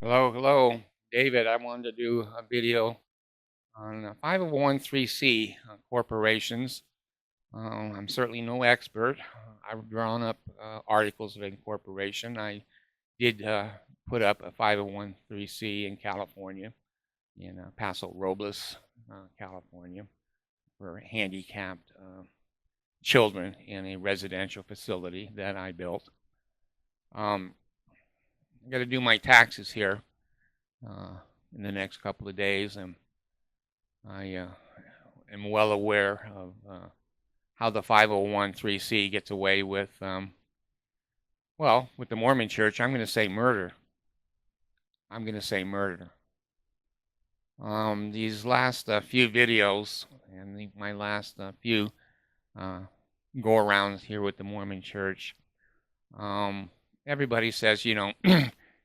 Hello, David. I wanted to do a video on 501c corporations. I'm certainly no expert. I've drawn up articles of incorporation. I did put up a 501c in California, in Paso Robles, California, for handicapped children in a residential facility that I built. I got to do my taxes here uh, in the next couple of days, and I am well aware of how the 501c gets away with, with the Mormon Church. I'm going to say murder. I'm going to say murder. These last few videos and my last few uh, go arounds here with the Mormon Church, everybody says,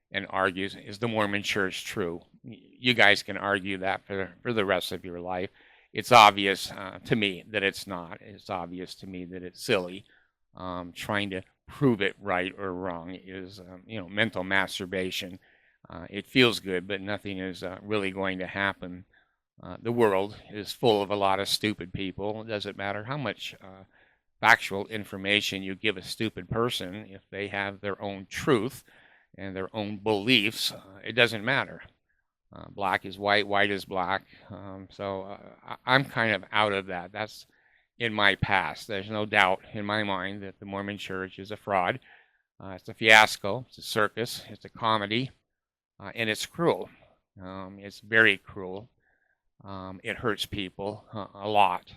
and argues, is the Mormon Church true? You guys can argue that for the rest of your life. It's obvious to me that it's not. It's obvious to me that it's silly. Trying to prove it right or wrong is, mental masturbation. It feels good, but nothing is really going to happen. The world is full of a lot of stupid people. It doesn't matter how much factual information you give a stupid person. If they have their own truth and their own beliefs, it doesn't matter. Black is white, white is black. I'm kind of out of that. That's in my past. There's no doubt in my mind that the Mormon Church is a fraud. It's a fiasco. It's a circus. It's a comedy. And it's cruel. It's very cruel. It hurts people a lot.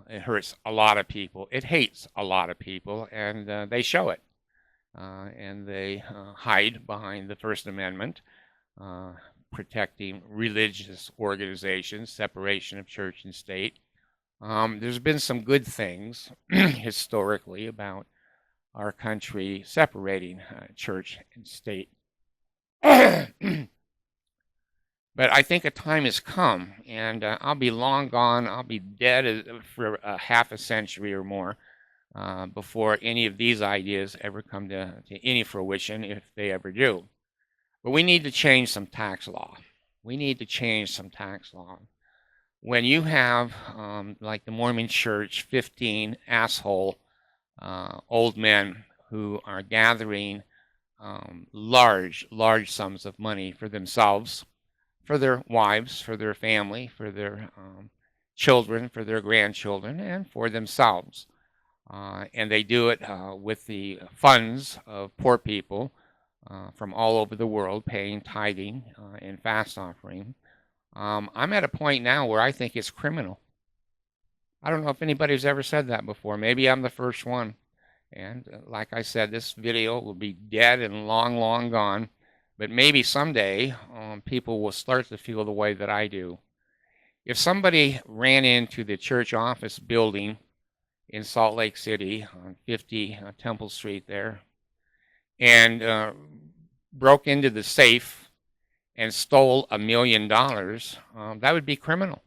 It hurts a lot of people. It hates a lot of people, and they show it. And they hide behind the First Amendment, protecting religious organizations, separation of church and state. There's been some good things historically about our country separating church and state. But I think a time has come, and I'll be long gone. I'll be dead for half a century or more before any of these ideas ever come to any fruition, if they ever do. But we need to change some tax law. We need to change some tax law. When you have, like the Mormon Church, 15 asshole old men who are gathering large sums of money for themselves, for their wives, for their family, for their children, for their grandchildren, and for themselves. And they do it with the funds of poor people from all over the world, paying tithing and fast offering. I'm at a point now where I think it's criminal. I don't know if anybody's ever said that before. Maybe I'm the first one. And like I said, this video will be dead and long gone. But maybe someday people will start to feel the way that I do. If somebody ran into the church office building in Salt Lake City on 50 Temple Street there and broke into the safe and stole $1 million, that would be criminal.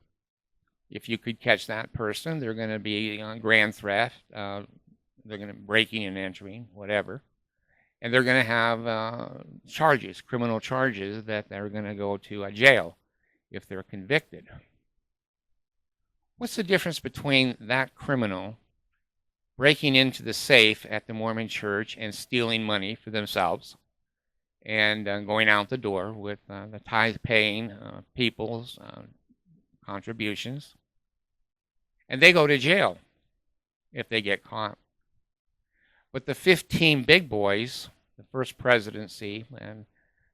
If you could catch that person, they're going to be grand theft. They're going to breaking and entering, whatever. And they're going to have charges, criminal charges, that they're going to go to jail if they're convicted. What's the difference between that criminal breaking into the safe at the Mormon Church and stealing money for themselves and going out the door with the tithe-paying people's contributions, and they go to jail if they get caught? But the 15 big boys, the First Presidency, and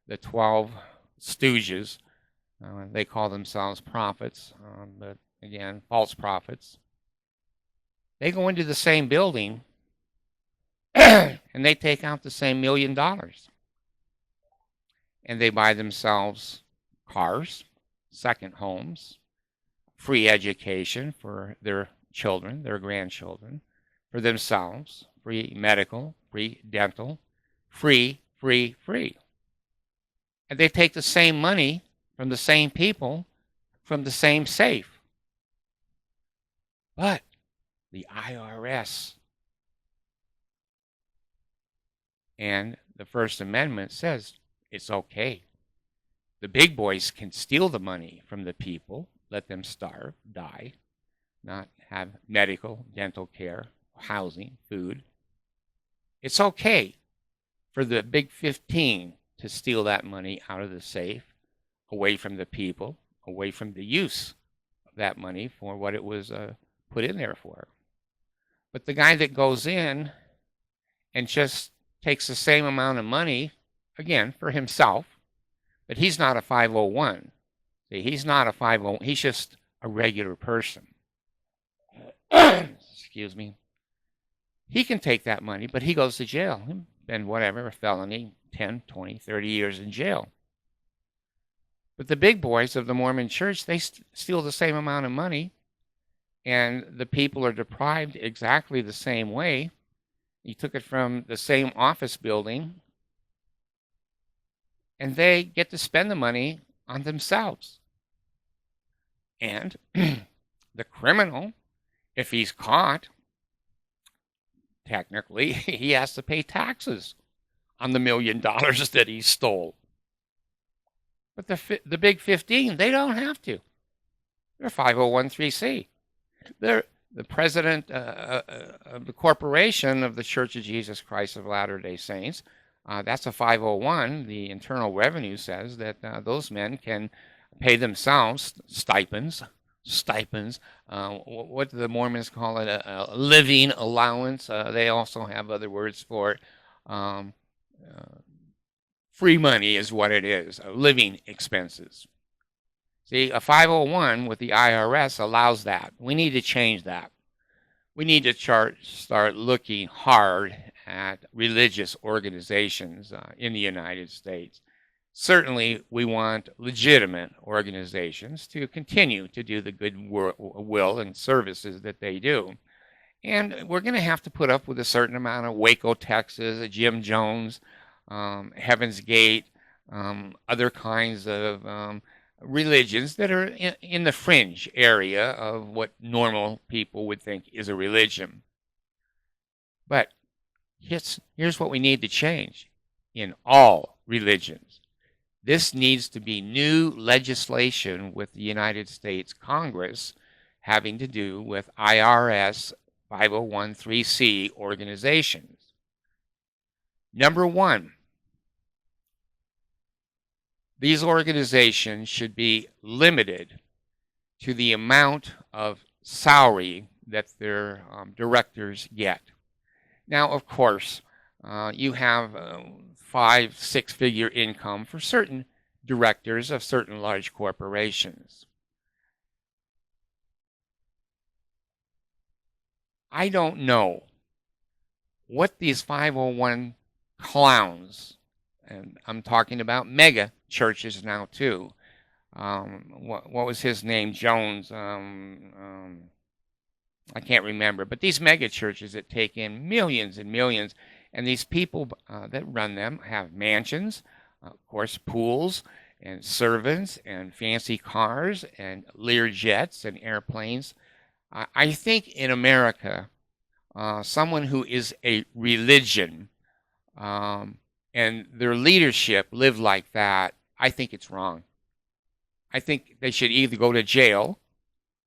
the 12 stooges, they call themselves prophets, but again, false prophets. They go into the same building and they take out the same $1 million. And they buy themselves cars, second homes, free education for their children, their grandchildren, for themselves, free medical, free dental, free. And they take the same money from the same people, from the same safe. But the IRS and the First Amendment says it's okay. The big boys can steal the money from the people, let them starve, die, not have medical, dental care, housing, food. It's okay for the big 15 to steal that money out of the safe, away from the people, away from the use of that money for what it was put in there for. But the guy that goes in and just takes the same amount of money, again, for himself, but he's not a 501. See, he's not a 501. He's just a regular person. Excuse me. He can take that money, but he goes to jail and whatever, a felony, 10, 20, 30 years in jail. But the big boys of the Mormon church, they steal the same amount of money, and the people are deprived exactly the same way. You took it from the same office building, and they get to spend the money on themselves. And the criminal, if he's caught, technically, he has to pay taxes on the $1 million that he stole. But the big 15, they don't have to. They're 501(c). They're the president of the corporation of the Church of Jesus Christ of Latter-day Saints. That's a 501. The Internal Revenue says that those men can pay themselves stipends, what do the Mormons call it, a living allowance. They also have other words for it. Free money is what it is, living expenses. See, a 501 with the IRS allows that. We need to change that. We need to start looking hard at religious organizations in the United States. Certainly, we want legitimate organizations to continue to do the good will and services that they do. And we're going to have to put up with a certain amount of Waco, Texas, Jim Jones, Heaven's Gate, other kinds of religions that are in the fringe area of what normal people would think is a religion. But here's what we need to change in all religions. This needs to be new legislation with the United States Congress having to do with IRS 501(c) organizations. Number one, these organizations should be limited to the amount of salary that their directors get. Now, of course, you have 5-6-figure income for certain directors of certain large corporations. I don't know what these 501 clowns, and I'm talking about mega churches now too. What was his name? Jones. I can't remember. But these mega churches that take in millions and millions, and these people that run them have mansions, of course, pools and servants and fancy cars and Lear jets and airplanes. I think in America, someone who is a religion and their leadership live like that, I think it's wrong. I think they should either go to jail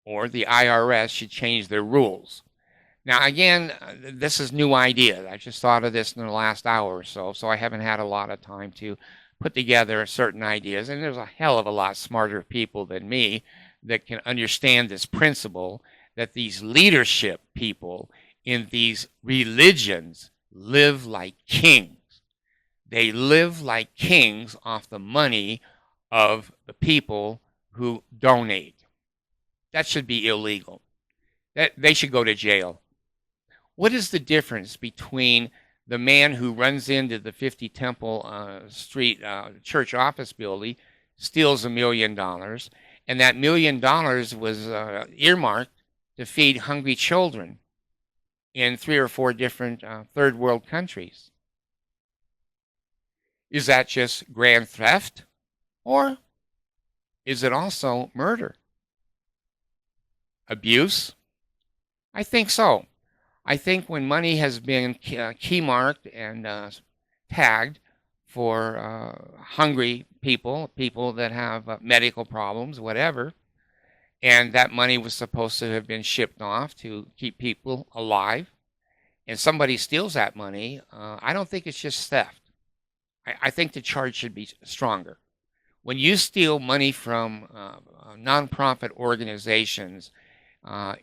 or the IRS should change their rules. Now, again, this is new idea. I just thought of this in the last hour or so I haven't had a lot of time to put together certain ideas. And there's a hell of a lot smarter people than me that can understand this principle that these leadership people in these religions live like kings. They live like kings off the money of the people who donate. That should be illegal. They should go to jail. What is the difference between the man who runs into the 50 Temple Street church office building, steals $1 million, and that $1 million was earmarked to feed hungry children in 3 or 4 different third world countries? Is that just grand theft, or is it also murder? Abuse? I think so. I think when money has been key marked and tagged for hungry people, people that have medical problems, whatever. And that money was supposed to have been shipped off to keep people alive. And somebody steals that money, I don't think it's just theft. I think the charge should be stronger. When you steal money from nonprofit organizations,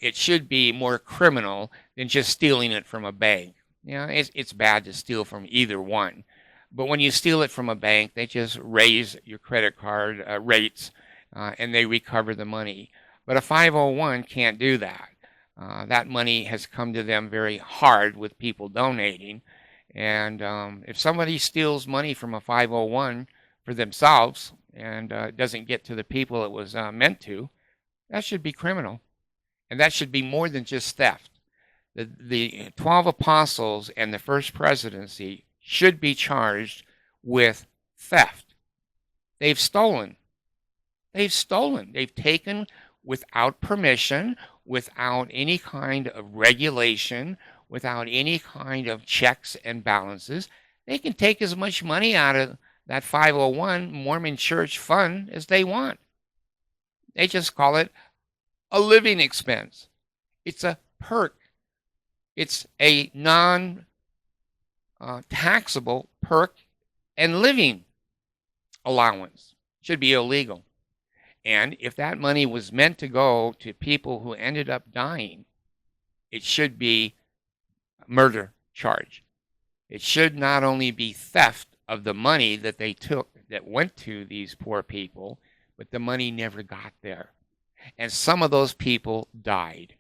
it should be more criminal than just stealing it from a bank. It's bad to steal from either one. But when you steal it from a bank, they just raise your credit card rates and they recover the money. But a 501 can't do that. That money has come to them very hard with people donating. And if somebody steals money from a 501 for themselves and doesn't get to the people it was meant to, that should be criminal. And that should be more than just theft. The 12 apostles and the first presidency should be charged with theft. They've stolen. They've stolen. They've taken without permission, without any kind of regulation, without any kind of checks and balances. They can take as much money out of that 501 Mormon church fund as they want. They just call it a living expense. It's a perk. It's a non-taxable perk and living allowance. Should be illegal. And if that money was meant to go to people who ended up dying, it should be a murder charge. It should not only be theft of the money that they took that went to these poor people, but the money never got there. And some of those people died.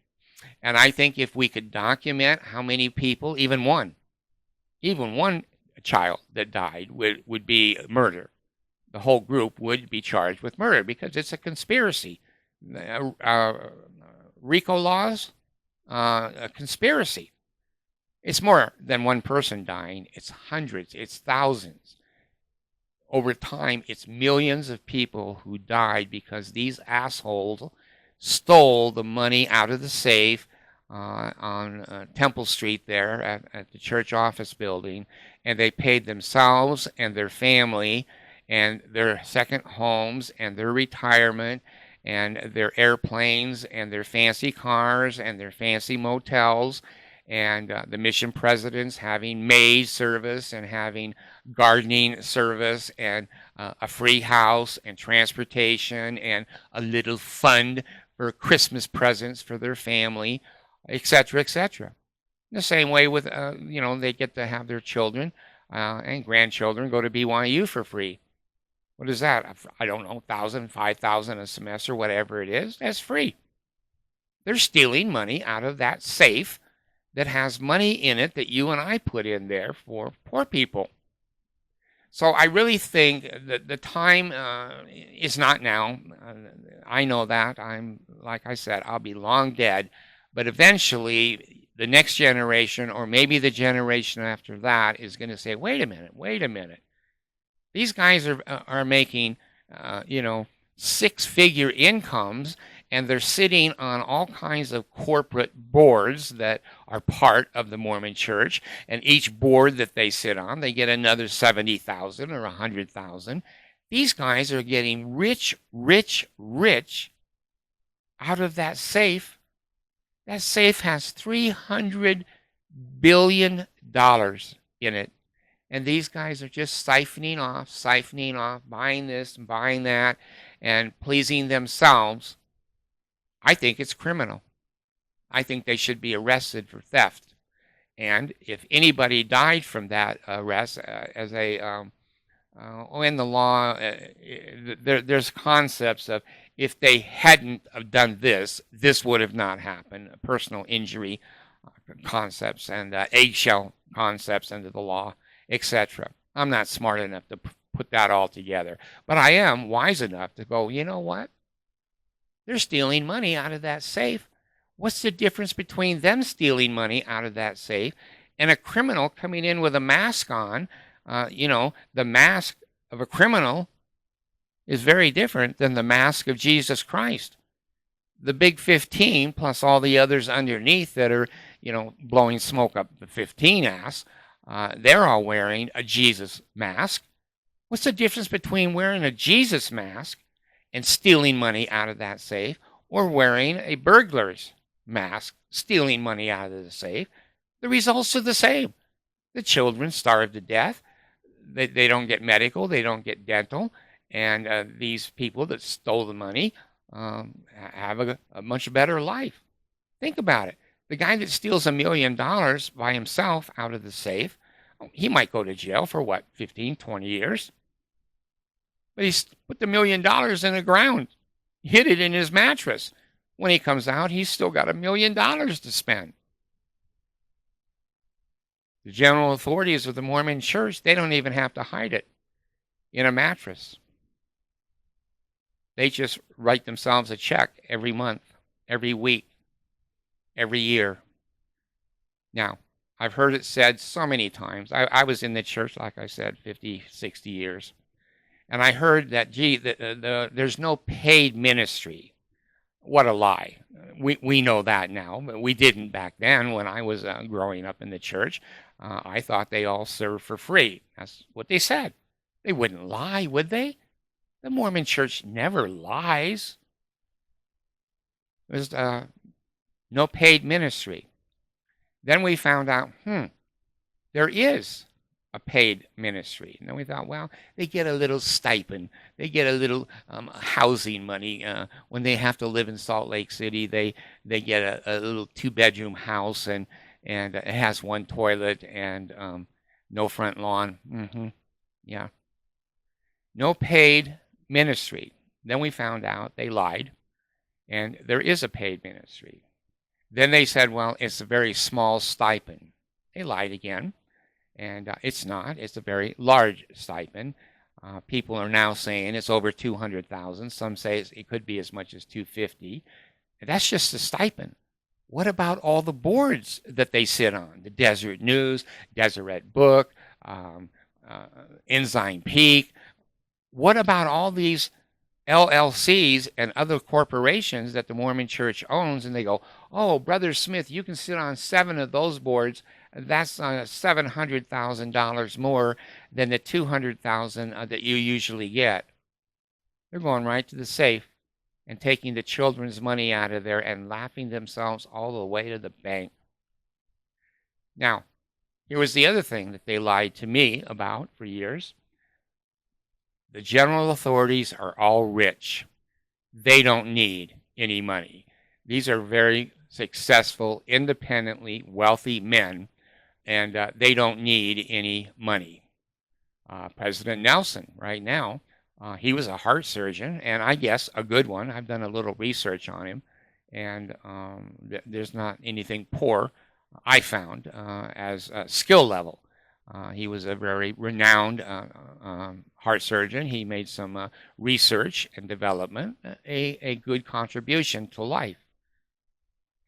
And I think if we could document how many people, even one child that died would be murder. The whole group would be charged with murder because it's a conspiracy. RICO laws, a conspiracy. It's more than one person dying. It's hundreds. It's thousands. Over time, it's millions of people who died because these assholes stole the money out of the safe on Temple Street there at the church office building, and they paid themselves and their family and their second homes and their retirement and their airplanes and their fancy cars and their fancy motels, and the mission presidents having maid service and having gardening service and a free house and transportation and a little fund for Christmas presents for their family, etc., etc. The same way with, they get to have their children and grandchildren go to BYU for free. What is that? I don't know, $1,000, $5,000 a semester, whatever it is. That's free. They're stealing money out of that safe that has money in it that you and I put in there for poor people. So I really think that the time is not now. I know that. Like I said, I'll be long dead. But eventually, the next generation, or maybe the generation after that, is going to say, wait a minute. These guys are making, six-figure incomes, and they're sitting on all kinds of corporate boards that are part of the Mormon Church. And each board that they sit on, they get another $70,000 or $100,000. These guys are getting rich out of that safe. That safe has $300 billion in it. And these guys are just siphoning off, buying this and buying that, and pleasing themselves. I think it's criminal. I think they should be arrested for theft. And if anybody died from that arrest, in the law, there's concepts of if they hadn't have done this, this would have not happened. Personal injury concepts and eggshell concepts under the law, etc. I'm not smart enough to put that all together, but I am wise enough to go, you know what? They're stealing money out of that safe. What's the difference between them stealing money out of that safe and a criminal coming in with a mask on? The mask of a criminal is very different than the mask of Jesus Christ. The big 15 plus all the others underneath that are, blowing smoke up the 15 ass, they're all wearing a Jesus mask. What's the difference between wearing a Jesus mask and stealing money out of that safe, or wearing a burglar's mask, stealing money out of the safe? The results are the same. The children starve to death. They don't get medical, they don't get dental, and these people that stole the money have a much better life. Think about it. The guy that steals $1 million by himself out of the safe, he might go to jail for what, 15, 20 years? But he's put the $1 million in the ground, hid it in his mattress. When he comes out, he's still got $1 million to spend. The general authorities of the Mormon church, they don't even have to hide it in a mattress. They just write themselves a check every month, every week, every year. Now, I've heard it said so many times. I was in the church, like I said, 50, 60 years. And I heard that, there's no paid ministry. What a lie. We know that now, but we didn't back then when I was growing up in the church. I thought they all served for free. That's what they said. They wouldn't lie, would they? The Mormon church never lies. There's no paid ministry. Then we found out, there is a paid ministry. And then we thought, well, they get a little stipend. They get a little housing money. When they have to live in Salt Lake City, they get a little 2-bedroom house, and it has 1 toilet and no front lawn. Yeah. No paid ministry. Then we found out they lied, and there is a paid ministry. Then they said, well, it's a very small stipend. They lied again. And it's not. It's a very large stipend. People are now saying it's over $200,000. Some say it could be as much as $250,000. And that's just the stipend. What about all the boards that they sit on? The Desert News, Deseret Book, Ensign Peak. What about all these LLCs and other corporations that the Mormon church owns? And they go, oh, Brother Smith, you can sit on 7 of those boards. That's $700,000 more than the $200,000 that you usually get. They're going right to the safe and taking the children's money out of there and laughing themselves all the way to the bank. Now, here was the other thing that they lied to me about for years. The general authorities are all rich. They don't need any money. These are very successful, independently wealthy men, and they don't need any money. President Nelson, right now, he was a heart surgeon, and I guess a good one. I've done a little research on him, and there's not anything poor, I found, as a skill level. He was a very renowned heart surgeon. He made some research and development, a good contribution to life.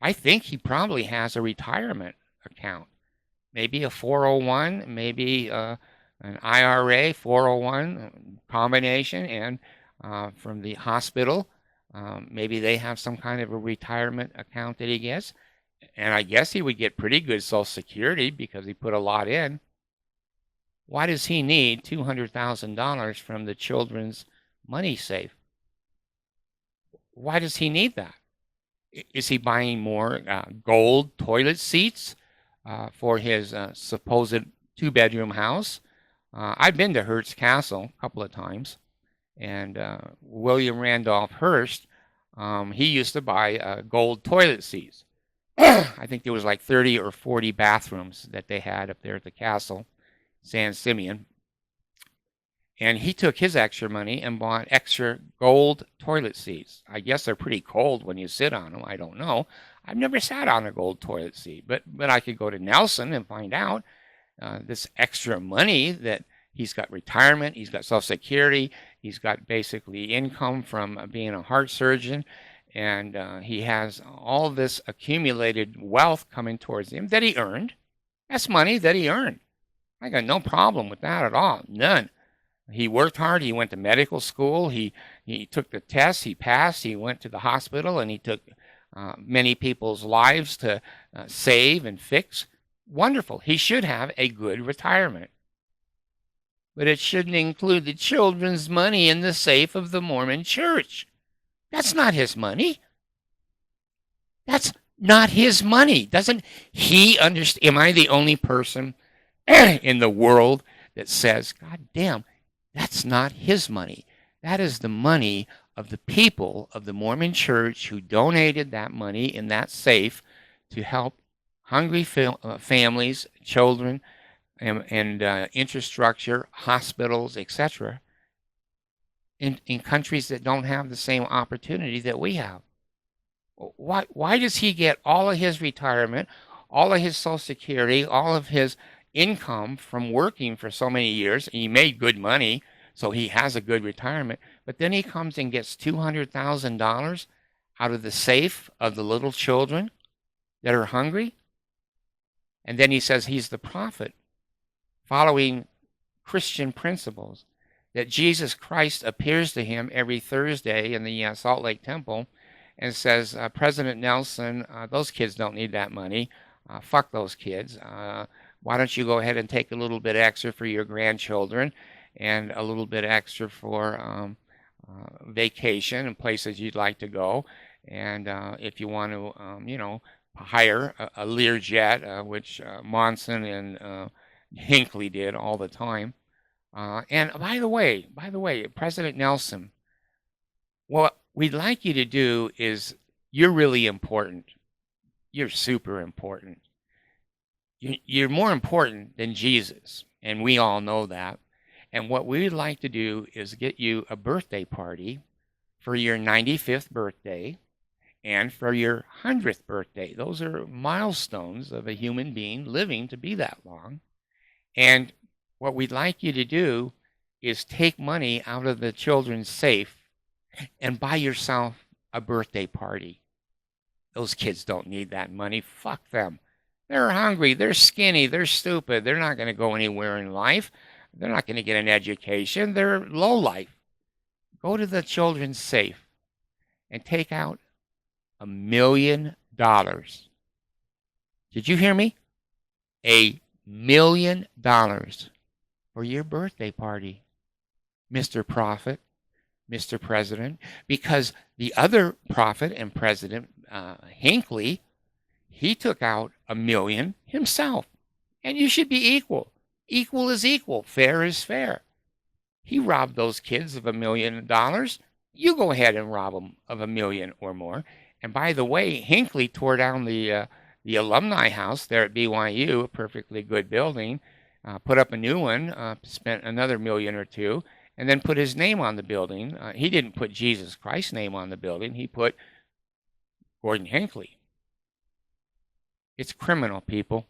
I think he probably has a retirement account. Maybe a 401, maybe an IRA, 401 combination, and from the hospital, maybe they have some kind of a retirement account that he gets. And I guess he would get pretty good Social Security because he put a lot in. Why does he need $200,000 from the children's money safe? Why does he need that? Is he buying more gold toilet seats for his supposed 2-bedroom house? I've been to Hearst Castle a couple of times, and William Randolph Hearst, he used to buy gold toilet seats. I think there was like 30 or 40 bathrooms that they had up there at the castle, San Simeon. And he took his extra money and bought extra gold toilet seats. I guess they're pretty cold when you sit on them. I don't know. I've never sat on a gold toilet seat, but I could go to Nelson and find out this extra money that he's got retirement, he's got Social Security, he's got basically income from being a heart surgeon, and he has all this accumulated wealth coming towards him that he earned. That's money that he earned. I got no problem with that at all. None. He worked hard. He went to medical school. He took the tests. He passed. He went to the hospital, and he took many people's lives to save and fix. Wonderful. He should have a good retirement. but it shouldn't include the children's money in the safe of the Mormon church. That's not his money. That's not his money. Doesn't he understand? Am I the only person in the world that says, God damn, that's not his money? That is the money of the people of the Mormon church who donated that money in that safe to help hungry families, children, and infrastructure, hospitals, etc., in countries that don't have the same opportunity that we have. Why does he get all of his retirement, all of his Social Security, all of his income from working for so many years? He made good money, so he has a good retirement. But then he comes and gets $200,000 out of the safe of the little children that are hungry. And then he says he's the prophet, following Christian principles, that Jesus Christ appears to him every Thursday in the Salt Lake Temple and says, President Nelson, those kids don't need that money. Fuck those kids. Why don't you go ahead and take a little bit extra for your grandchildren and a little bit extra for vacation and places you'd like to go. And if you want to, hire a Learjet, which Monson and Hinckley did all the time. And by the way, President Nelson, what we'd like you to do is, you're really important. You're super important. You're more important than Jesus, and we all know that. And what we'd like to do is get you a birthday party for your 95th birthday and for your 100th birthday. Those are milestones of a human being living to be that long. And what we'd like you to do is take money out of the children's safe and buy yourself a birthday party. Those kids don't need that money. Fuck them. They're hungry. They're skinny. They're stupid. They're not going to go anywhere in life. They're not going to get an education. They're low life. Go to the children's safe and take out $1 million. Did you hear me? $1 million for your birthday party, Mr. Prophet, Mr. President, because the other prophet and president, Hinckley, he took out $1 million himself. And you should be equal. Equal is equal. Fair is fair. He robbed those kids of $1 million. You go ahead and rob them of $1 million or more. And by the way, Hinckley tore down the alumni house there at BYU, a perfectly good building, put up a new one, spent another $1 million or $2 million, and then put his name on the building. He didn't put Jesus Christ's name on the building. He put Gordon Hinckley. It's criminal, people.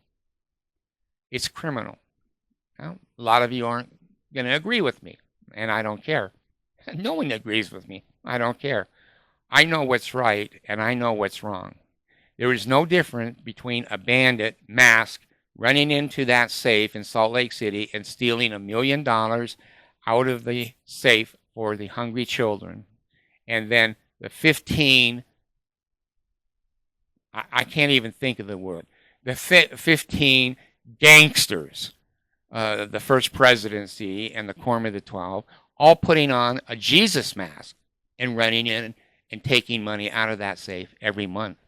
It's criminal. Now, a lot of you aren't going to agree with me, and I don't care. No one agrees with me. I don't care. I know what's right, and I know what's wrong. There is no difference between a bandit masked running into that safe in Salt Lake City and stealing $1 million out of the safe for the hungry children, and then the 15, I can't even think of the word, the 15 gangsters, the First Presidency and the Quorum of the 12, all putting on a Jesus mask and running in and taking money out of that safe every month.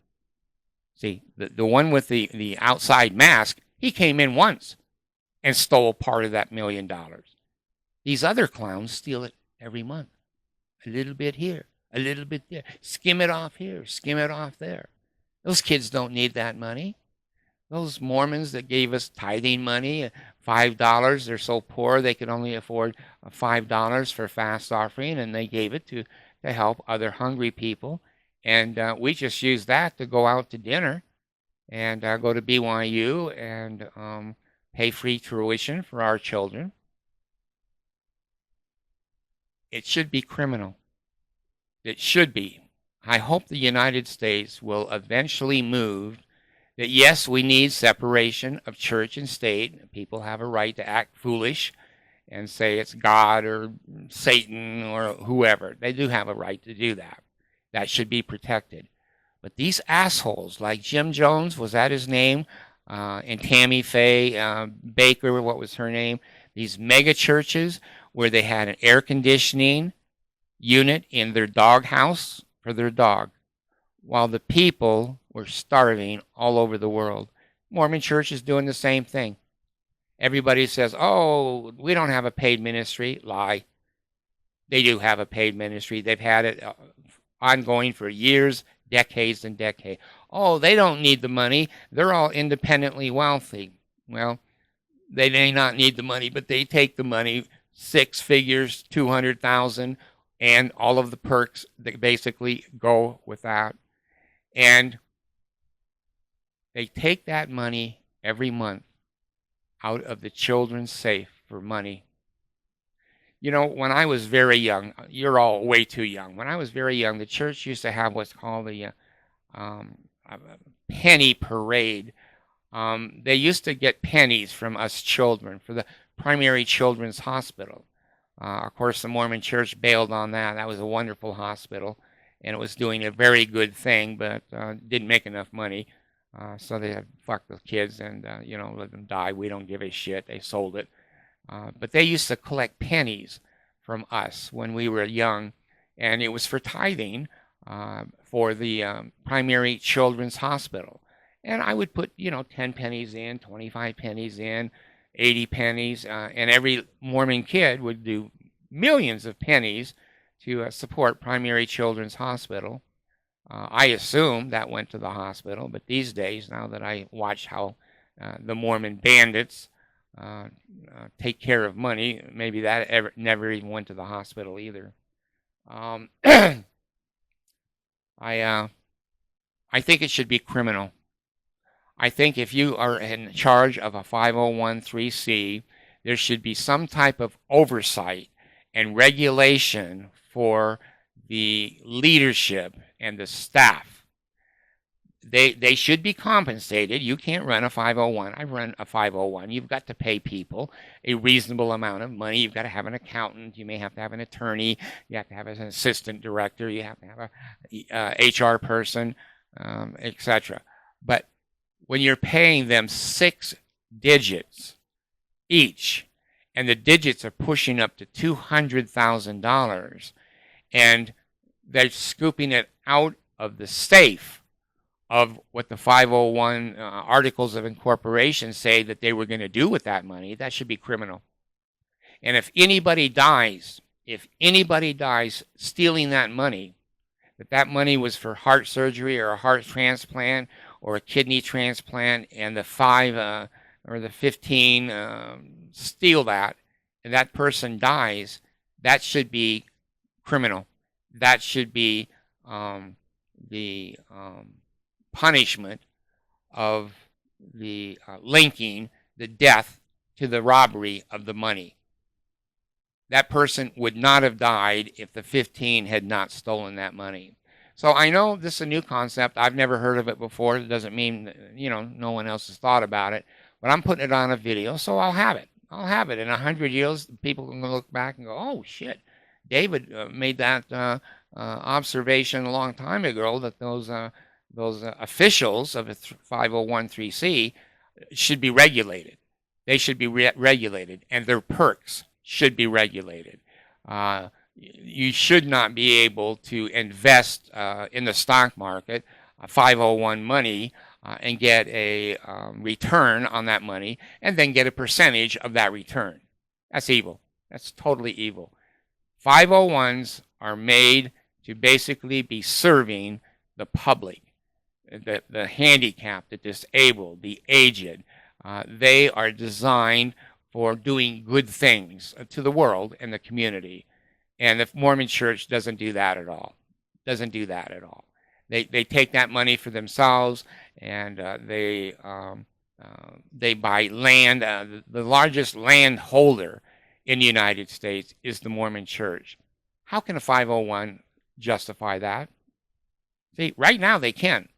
See, the one with the outside mask, he came in once and stole part of that $1 million. These other clowns steal it every month. A little bit here, a little bit there. Skim it off here, skim it off there. Those kids don't need that money. Those Mormons that gave us tithing money, $5, they're so poor they could only afford $5 for fast offering, and they gave it to help other hungry people. And we just used that to go out to dinner and go to BYU and pay free tuition for our children. It should be criminal. It should be. I hope the United States will eventually move that, yes, we need separation of church and state. People have a right to act foolish and say it's God or Satan or whoever. They do have a right to do that. That should be protected. But these assholes like Jim Jones, was that his name? And Tammy Faye Baker, what was her name? these mega churches where they had an air conditioning unit in their dog house for their dog, while the people were starving all over the world. Mormon Church is doing the same thing. Everybody says, oh, we don't have a paid ministry. Lie. They do have a paid ministry. They've had it ongoing for years, decades and decades. Oh, they don't need the money. They're all independently wealthy. Well, they may not need the money, but they take the money, 6 figures, 200,000, and all of the perks that basically go with that. And they take that money every month out of the children's safe for money. You know, when I was very young, you're all way too young. When I was very young, the church used to have what's called the penny parade. They used to get pennies from us children for the primary children's hospital. Of course, the Mormon Church bailed on that. That was a wonderful hospital, and it was doing a very good thing, but didn't make enough money. So they had fucked the kids and, let them die. We don't give a shit. They sold it. But they used to collect pennies from us when we were young, and it was for tithing for the primary children's hospital. And I would put, 10 pennies in, 25 pennies in, 80 pennies, and every Mormon kid would do millions of pennies to support primary children's hospital. I assume that went to the hospital, but these days, now that I watch how the Mormon bandits take care of money, maybe that never even went to the hospital either. I think it should be criminal. I think if you are in charge of a 501(c), there should be some type of oversight and regulation for the leadership and the staff. They should be compensated. You can't run a 501. I run a 501. You've got to pay people a reasonable amount of money. You've got to have an accountant. You may have to have an attorney. You have to have an assistant director. You have to have a HR person, etc. But when you're paying them 6 digits each, and the digits are pushing up to $200,000, and they're scooping it out of the safe of what the 501 articles of incorporation say that they were going to do with that money, that should be criminal. And if anybody dies stealing that money, that money was for heart surgery or a heart transplant or a kidney transplant, and the 5 or the 15 steal that, and that person dies, that should be criminal. That should be the punishment of the linking the death to the robbery of the money. That person would not have died if the 15 had not stolen that money. So I know this is a new concept. I've never heard of it before. It doesn't mean, no one else has thought about it. But I'm putting it on a video, so I'll have it. I'll have it. In 100 years, people can look back and go, oh, shit. David made that observation a long time ago that those officials of a 501(c) should be regulated. They should be regulated, and their perks should be regulated. You should not be able to invest in the stock market 501 money and get a return on that money, and then get a percentage of that return. That's evil. That's totally evil. 501s are made to basically be serving the public, the handicapped, the disabled, the aged. They are designed for doing good things to the world and the community. And the Mormon Church doesn't do that at all. Doesn't do that at all. They take that money for themselves, and they buy land. The largest land holder in the United States is the Mormon Church. How can a 501 justify that? See, right now they can.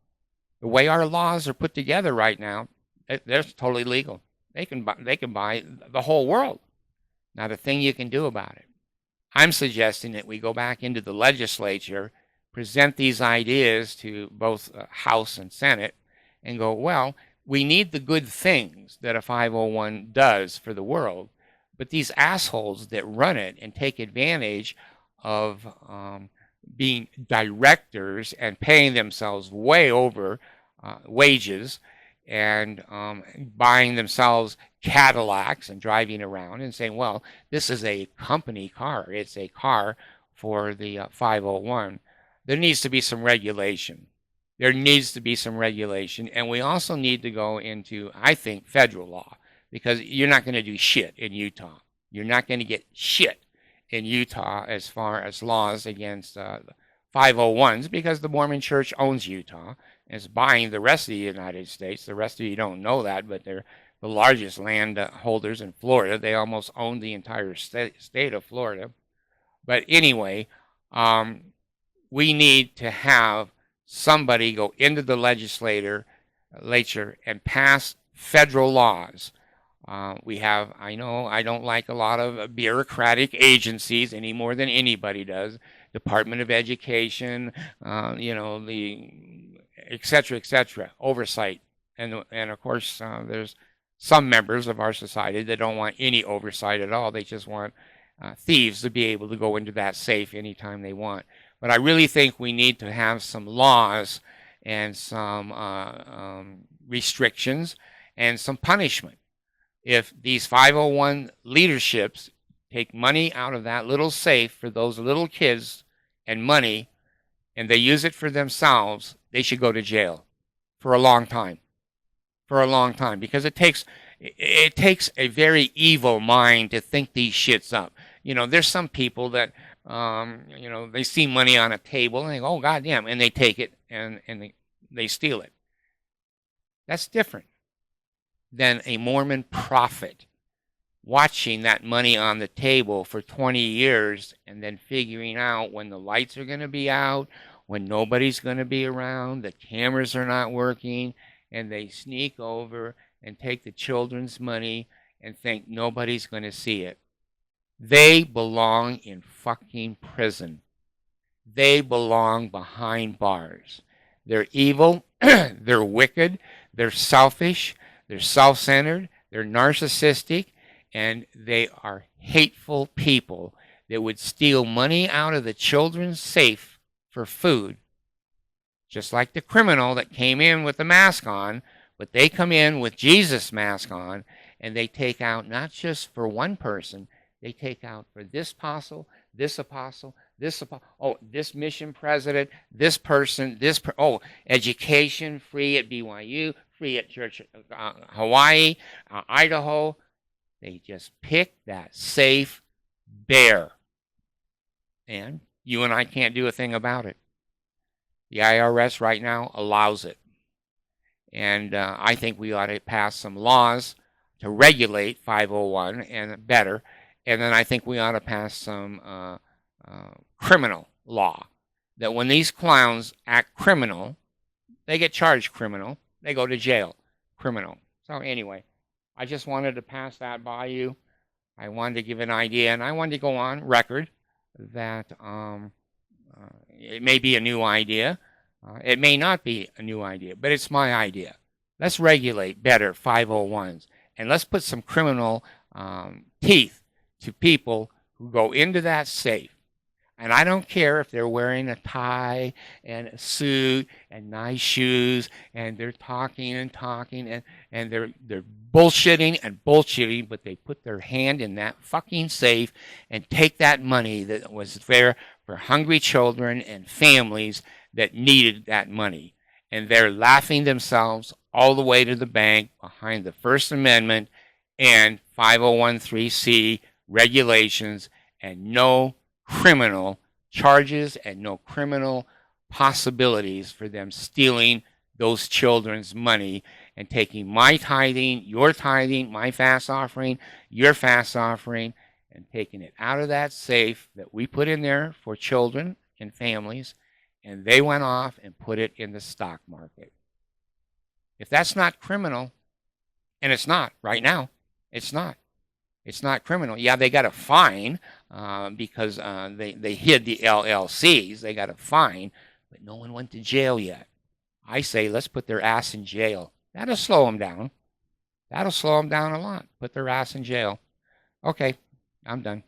The way our laws are put together right now, they're totally legal. They can buy the whole world. Not a thing you can do about it. I'm suggesting that we go back into the legislature, present these ideas to both House and Senate, and go, well, we need the good things that a 501 does for the world, But these assholes that run it and take advantage of being directors and paying themselves way over wages and buying themselves Cadillacs and driving around and saying, well, this is a company car. It's a car for the 501. There needs to be some regulation. There needs to be some regulation. And we also need to go into, I think, federal law, because you're not going to do shit in Utah. You're not going to get shit in Utah as far as laws against 501s, because the Mormon Church owns Utah and is buying the rest of the United States. The rest of you don't know that, but they're the largest land holders in Florida. They almost own the entire state of Florida. But anyway, we need to have somebody go into the legislature and pass federal laws. We have, I know I don't like a lot of bureaucratic agencies any more than anybody does. Department of Education, the et cetera, oversight. And of course, there's some members of our society that don't want any oversight at all. They just want thieves to be able to go into that safe anytime they want. But I really think we need to have some laws and some restrictions and some punishment. If these 501 leaderships take money out of that little safe for those little kids and money, and they use it for themselves, they should go to jail for a long time. For a long time, because it takes a very evil mind to think these shits up. There's some people that they see money on a table and they go, oh goddamn, and they take it and they steal it. That's different than a Mormon prophet watching that money on the table for 20 years and then figuring out when the lights are going to be out, when nobody's going to be around, the cameras are not working, and they sneak over and take the children's money and think nobody's going to see it. They belong in fucking prison. They belong behind bars. They're evil, they're wicked, they're selfish, they're self-centered, they're narcissistic, and they are hateful people that would steal money out of the children's safe for food. Just like the criminal that came in with the mask on, but they come in with Jesus' mask on, and they take out not just for one person, they take out for this apostle, this mission president, this person, education, free at BYU, free at Church Hawaii, Idaho. They just pick that safe bare. And you and I can't do a thing about it. The IRS right now allows it. And I think we ought to pass some laws to regulate 501 and better. And then I think we ought to pass some criminal law. That when these clowns act criminal, they get charged criminal. They go to jail criminal. So anyway, I just wanted to pass that by you. I wanted to give an idea, and I wanted to go on record that it may be a new idea. It may not be a new idea, but it's my idea. Let's regulate better 501s, and let's put some criminal teeth to people who go into that safe. And I don't care if they're wearing a tie and a suit and nice shoes, and they're talking and they're bullshitting, but they put their hand in that fucking safe and take that money that was there for hungry children and families that needed that money. And they're laughing themselves all the way to the bank behind the First Amendment and 501(c) regulations, and no criminal charges and no criminal possibilities for them stealing those children's money and taking my tithing, my fast offering, your fast offering, and taking it out of that safe that we put in there for children and families, and they went off and put it in the stock market. If that's not criminal, and it's not right now, it's not. It's not criminal. Yeah, they got a fine because they hid the LLCs. They got a fine, but no one went to jail yet. I say let's put their ass in jail. That'll slow them down. That'll slow them down a lot. Put their ass in jail. Okay, I'm done.